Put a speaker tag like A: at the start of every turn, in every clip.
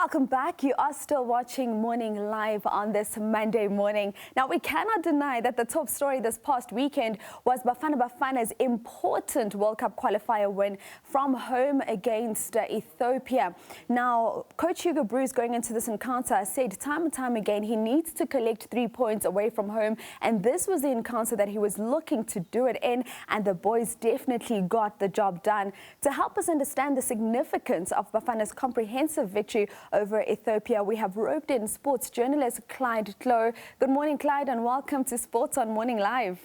A: Welcome back. You are still watching Morning Live on this Monday morning. Now, we cannot deny that the top story this past weekend was Bafana Bafana's important World Cup qualifier win from home against Ethiopia. Now, Coach Hugo Broos going into this encounter said time and time again he needs to collect 3 points away from home, and this was the encounter that he was looking to do it in, and the boys definitely got the job done. To help us understand the significance of Bafana's comprehensive victory over Ethiopia, we have roped in sports journalist Clyde Tlou. Good morning, Clyde, and welcome to Sports on Morning Live.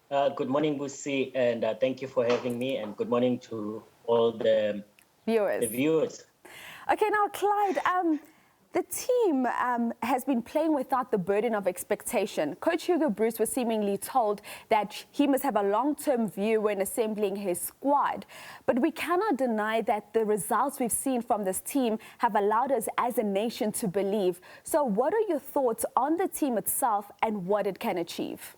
B: Good morning, Busi, and thank you for having me, and good morning to all the viewers.
A: Okay, now, Clyde, the team has been playing without the burden of expectation. Coach Hugo Broos was seemingly told that he must have a long-term view when assembling his squad. But we cannot deny that the results we've seen from this team have allowed us as a nation to believe. So what are your thoughts on the team itself and what it can achieve?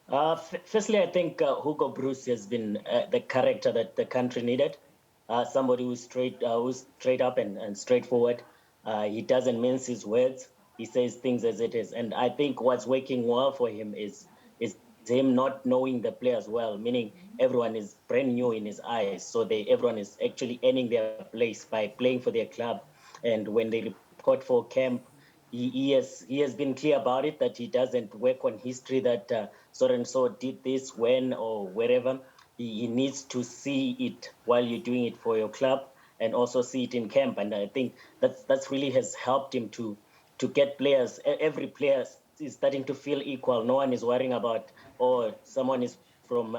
B: Firstly, I think Hugo Broos has been the character that the country needed. Somebody who's straight up and straightforward. He doesn't mince his words. He says things as it is. And I think what's working well for him is him not knowing the players well, meaning everyone is brand new in his eyes. So everyone is actually earning their place by playing for their club. And when they report for camp, he has been clear about it, that he doesn't work on history that so-and-so did this when or wherever. He needs to see it while you're doing it for your club, and also see it in camp. And I think that's really has helped him to get players. Every player is starting to feel equal. No one is worrying about, someone is from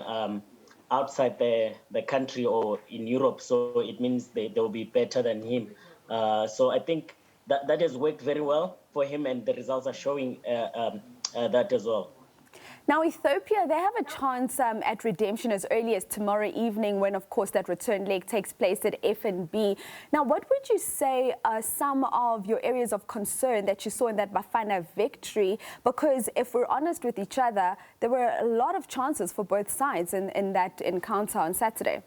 B: outside the country or in Europe, so it means they will be better than him. So I think that has worked very well for him, and the results are showing that as well.
A: Now, Ethiopia, they have a chance at redemption as early as tomorrow evening when, of course, that return leg takes place at FNB. Now, what would you say are some of your areas of concern that you saw in that Bafana victory? Because if we're honest with each other, there were a lot of chances for both sides in that encounter on Saturday.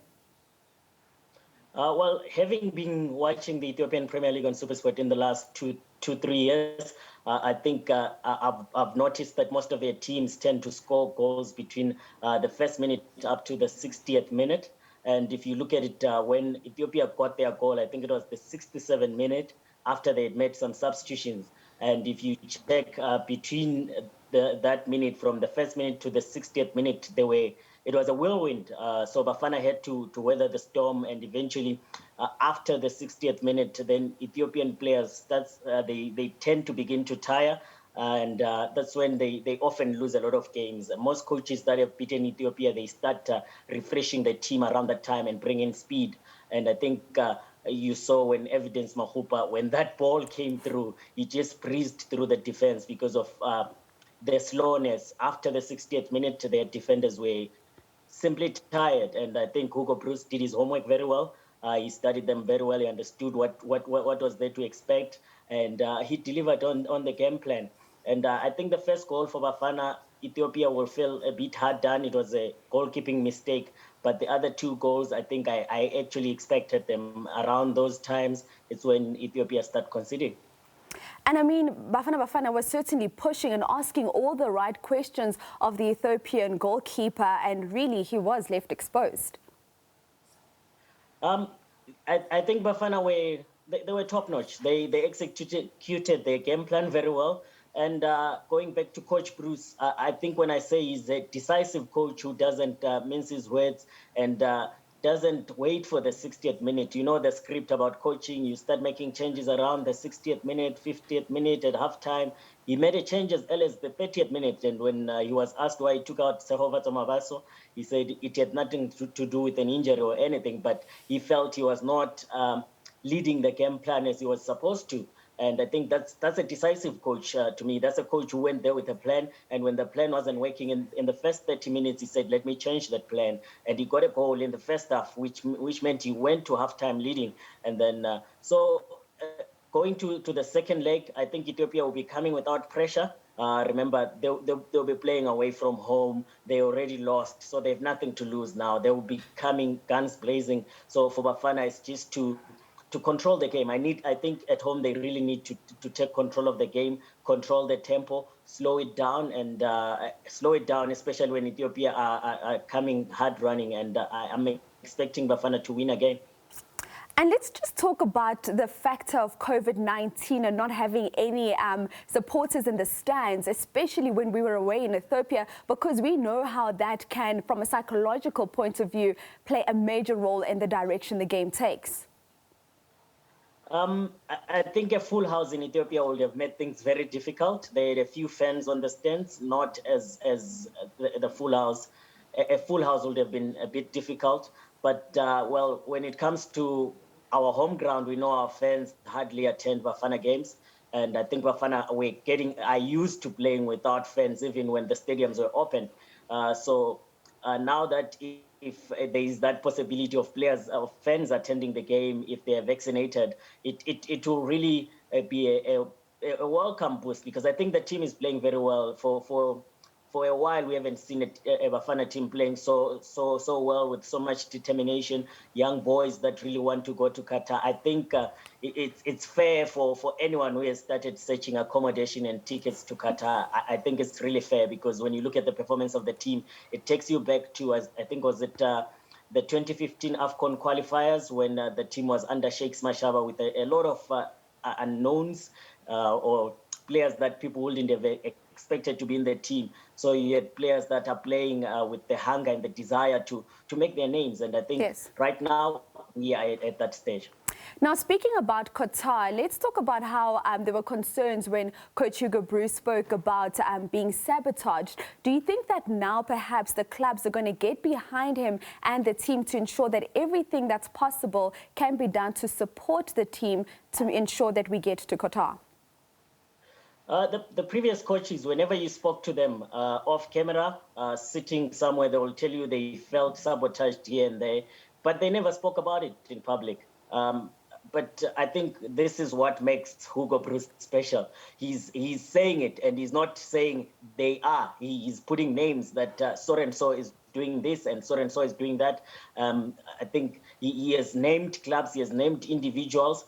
B: Well, having been watching the Ethiopian Premier League on SuperSport in the last 3 years, I think I've noticed that most of their teams tend to score goals between the first minute up to the 60th minute. And if you look at it, when Ethiopia got their goal, I think it was the 67th minute after they had made some substitutions. And if you check between that minute, from the first minute to the 60th minute, it was a whirlwind. So Bafana had to weather the storm, and eventually, after the 60th minute, then Ethiopian players, they tend to begin to tire, and that's when they often lose a lot of games. Most coaches that have beaten Ethiopia, they start refreshing the team around that time and bring in speed. And I think you saw when Evidence Mahupa, when that ball came through, he just breezed through the defense because of their slowness. After the 60th minute, their defenders were simply tired, and I think Hugo Broos did his homework very well. He studied them very well. He understood what was there to expect, and he delivered on the game plan. And I think the first goal for Bafana, Ethiopia will feel a bit hard done. It was a goalkeeping mistake, but the other two goals, I think I actually expected them around those times. It's when Ethiopia start conceding.
A: And I mean, Bafana Bafana was certainly pushing and asking all the right questions of the Ethiopian goalkeeper, and really he was left exposed.
B: I think Bafana they were top-notch. They executed their game plan very well. And going back to Coach Broos, I think when I say he's a decisive coach who doesn't mince his words and doesn't wait for the 60th minute. You know the script about coaching. You start making changes around the 60th minute, 50th minute at halftime. He made a change as early as the 30th minute. And when he was asked why he took out Sehova Tomavaso, he said it had nothing to do with an injury or anything, but he felt he was not leading the game plan as he was supposed to. And I think that's a decisive coach to me. That's a coach who went there with a plan. And when the plan wasn't working in the first 30 minutes, he said, let me change that plan. And he got a goal in the first half, which meant he went to halftime leading. And then, going to the second leg, I think Ethiopia will be coming without pressure. Remember, they'll be playing away from home. They already lost, so they have nothing to lose now. They will be coming guns blazing. So for Bafana, it's just to to control the game. I think at home they really need to take control of the game, control the tempo, slow it down, and especially when Ethiopia are coming hard running. And I'm expecting Bafana to win again.
A: And let's just talk about the factor of COVID-19 and not having any supporters in the stands, especially when we were away in Ethiopia, because we know how that can, from a psychological point of view, play a major role in the direction the game takes.
B: I think a full house in Ethiopia would have made things very difficult. They had a few fans on the stands, not as the full house. A full house would have been a bit difficult. But, well, when it comes to our home ground, we know our fans hardly attend Bafana games. And I think Bafana, are used to playing without fans, even when the stadiums were open. So now that if there is that possibility of fans attending the game, if they are vaccinated, it will really be a welcome boost, because I think the team is playing very well. For a while, we haven't seen a Bafana team playing so well, with so much determination, young boys that really want to go to Qatar. I think it's fair for anyone who has started searching accommodation and tickets to Qatar. I think it's really fair, because when you look at the performance of the team, it takes you back to, I think, was it the 2015 AFCON qualifiers, when the team was under Sheikh Mashaba with a lot of unknowns or players that people wouldn't have expected to be in the team. So you had players that are playing with the hunger and the desire to make their names. And I think right now we are at that stage.
A: Now, speaking about Qatar, let's talk about how there were concerns when Coach Hugo Broos spoke about being sabotaged. Do you think that now perhaps the clubs are going to get behind him and the team to ensure that everything that's possible can be done to support the team to ensure that we get to Qatar?
B: The previous coaches, whenever you spoke to them off camera, sitting somewhere, they will tell you they felt sabotaged here and there, but they never spoke about it in public. But I think this is what makes Hugo Broos special. He's saying it, and he's not saying they are. He's putting names that so-and-so is doing this and so-and-so is doing that. I think he has named clubs, he has named individuals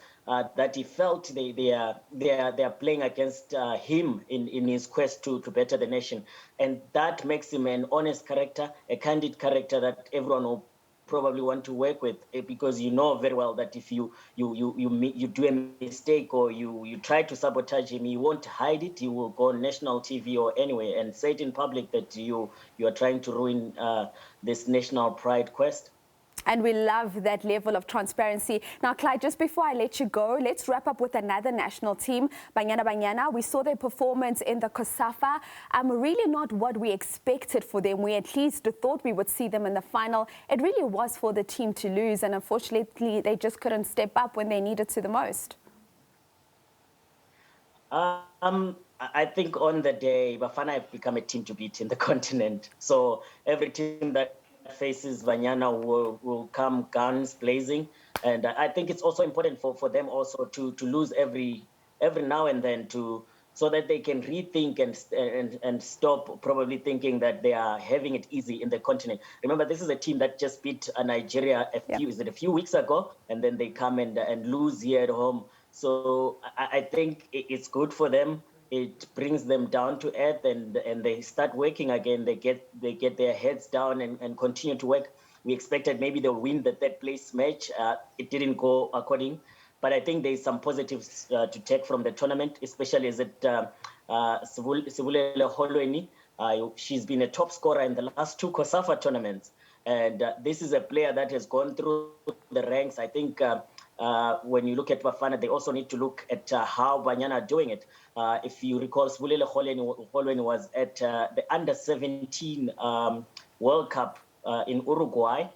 B: that he felt they are playing against him in his quest to better the nation. And that makes him an honest character, a candid character that everyone will probably want to work with, because you know very well that if you do a mistake or you try to sabotage him, he won't hide it. He will go on national TV or anyway and say it in public that you are trying to ruin this national pride quest.
A: And we love that level of transparency. Now, Clyde, just before I let you go, let's wrap up with another national team, Bafana Bafana. We saw their performance in the COSAFA. Really not what we expected for them. We at least thought we would see them in the final. It really was for the team to lose, and unfortunately, they just couldn't step up when they needed to the most.
B: I think on the day, Bafana have become a team to beat in the continent. So every team that faces Bafana will come guns blazing, and I think it's also important for them also to lose every now and then, so that they can rethink and stop probably thinking that they are having it easy in the continent. Remember, this is a team that just beat Nigeria a few weeks ago, and then they come and lose here at home. So I think it's good for them. It brings them down to earth, and they start working again. They get their heads down and continue to work. We expected maybe they'll win the third place match. It didn't go according, but I think there's some positives to take from the tournament, especially as Sibulele Holweni. She's been a top scorer in the last 2 COSAFA tournaments, and this is a player that has gone through the ranks. I think when you look at Bafana, they also need to look at how Bafana are doing it. If you recall, Sibulele Holweni was at the Under-17 World Cup in Uruguay,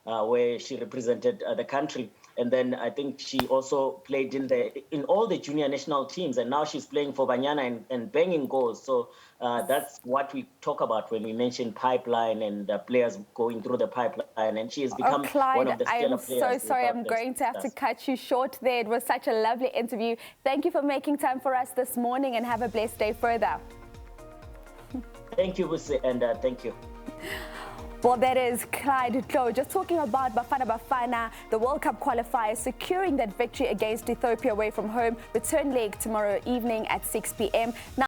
B: where she represented the country. And then I think she also played in all the junior national teams, and now she's playing for Bafana and banging goals. So that's what we talk about when we mention pipeline and players going through the pipeline. And she has become
A: Clyde,
B: one of the stellar players.
A: I am so sorry, I'm going to have to cut you short there. It was such a lovely interview. Thank you for making time for us this morning, and have a blessed day further.
B: Thank you, Busi, and thank you.
A: Well, that is Clyde Tlou just talking about Bafana Bafana, the World Cup qualifier, securing that victory against Ethiopia away from home. Return leg tomorrow evening at 6 p.m.